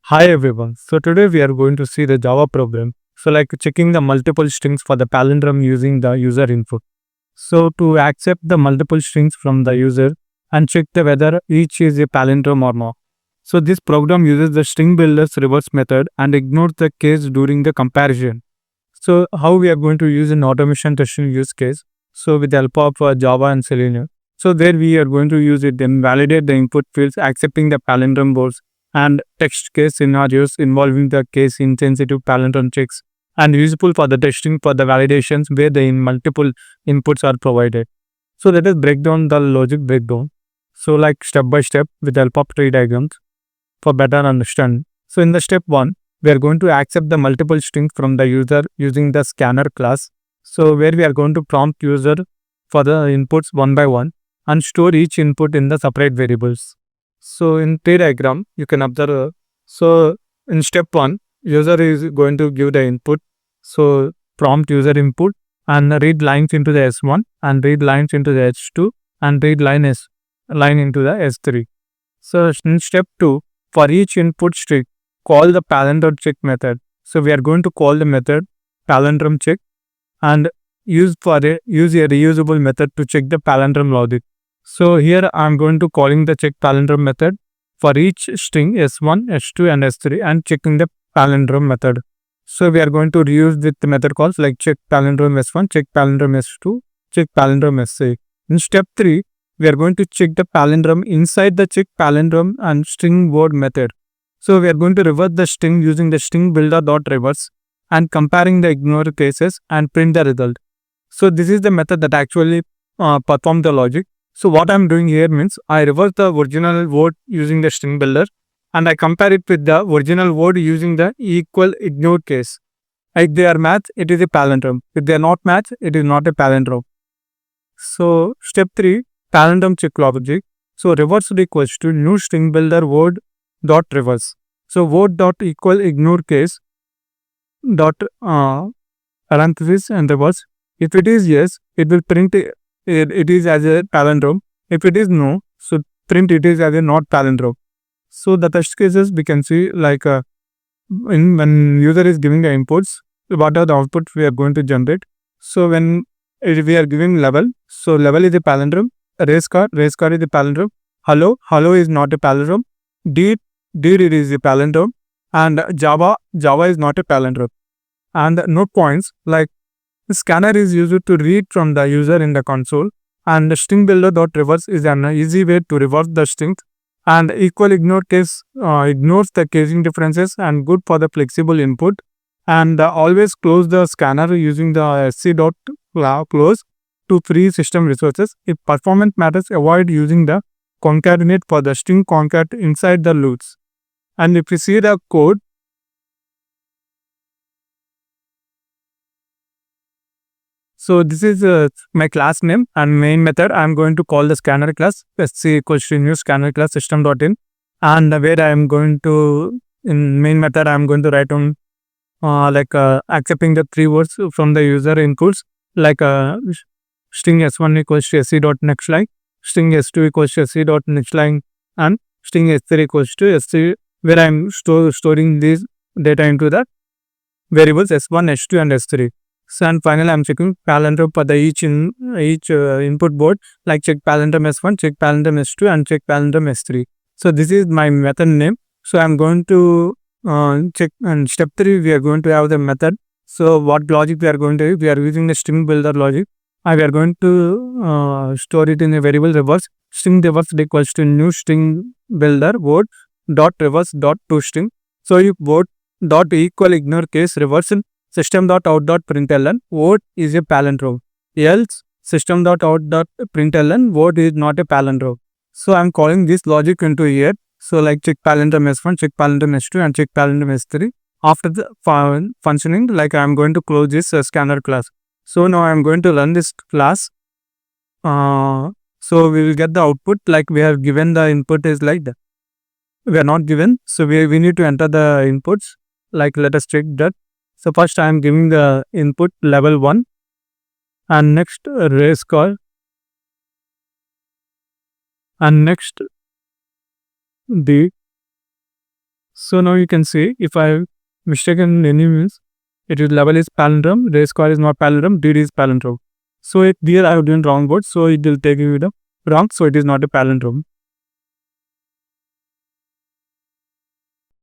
Hi everyone. So today we are going to see the Java program. So like checking the multiple strings for the palindrome using the user input. So to accept the multiple strings from the user and check the whether each is a palindrome or not. So this program uses the string builder's reverse method and ignores the case during the comparison. So how we are going to use an automation testing use case. So with the help of Java and Selenium. So there we are going to use it then validate the input fields accepting the palindrome boards and text case scenarios involving the case insensitive palindrome checks and useful for the testing for the validations where the multiple inputs are provided. So let us break down the logic breakdown. So like step by step with the help of tree diagrams for better understanding. So in the step 1, we are going to accept the multiple strings from the user using the scanner class. So where we are going to prompt user for the inputs one by one and store each input in the separate variables. So in tree diagram, you can observe. So in step 1, user is going to give the input. So prompt user input and read lines into the S1 and read lines into the H2 and read line into the S3. So in step 2, for each input string, call the palindrome check method. So we are going to call the method palindrome check and use a reusable method to check the palindrome logic. So here I am going to calling the check palindrome method for each string S1, S2 and S3 and checking the palindrome method. So we are going to reuse with the method calls like check palindrome S1, check palindrome S2, check palindrome S3. In step 3, we are going to check the palindrome inside the check palindrome and string word method. So we are going to reverse the string using the string builder.reverse and comparing the ignored cases and print the result. So this is the method that actually perform the logic. So what I'm doing here means I reverse the original word using the string builder and I compare it with the original word using the equal ignored case. If they are matched, it is a palindrome. If they are not matched, it is not a palindrome. So step 3, palindrome check logic. So reverse equals to new string builder word dot reverse. So word dot equal ignore case dot parenthesis and reverse. If it is yes, it will print it is as a palindrome. If it is no, so print it is as a not palindrome. So the test cases we can see like when user is giving the inputs, what are the outputs we are going to generate. So when we are giving level, so level is a palindrome. Racecar is a palindrome. Hello is not a palindrome. Deed it is a palindrome. And Java is not a palindrome. And note points like scanner is used to read from the user in the console, and the string builder.reverse is an easy way to reverse the strings, and equal ignore case ignores the casing differences and good for the flexible input, and always close the scanner using the sc.close to free system resources. If performance matters, avoid using the concatenate for the string concat inside the loops. And if you see the code, so this is my class name and main method. I'm going to call the scanner class sc equals to new scanner class system.in, and where I am going to in main method I'm going to write on accepting the 3 words from the user inputs like string s1 equals to sc dot next line, string s2 equals to sc dot next line, and string s3 equals to sc, where I'm storing these data into the variables s1, s2 and s3. So and finally I'm checking palindrome for the each input board like check palindrome s1, check palindrome s2 and check palindrome s3. So this is my method name. So I'm going to check, and step 3 we are going to have the method. So what logic we are going to use? We are using the string builder logic. We are going to store it in a variable reverse. String reverse equals to new string builder word dot reverse dot to string. So if word dot equal ignore case reverse system.out.println word is a palindrome, else system.out.println word is not a palindrome. So I'm calling this logic into here. So like check palindrome s1, check palindrome s2 and check palindrome s3. After the functioning, like I'm going to close this scanner class. So now I'm going to run this class. So we will get the output like we have given the input is like that. We are not given, so we need to enter the inputs. Like let us check that. So first I am giving the input level 1 and next racecar and next the So now you can see if I mistaken any means, it is level is palindrome, racecar is not palindrome, DD is palindrome. So here I have done wrong word, so it will take you the wrong, so it is not a palindrome.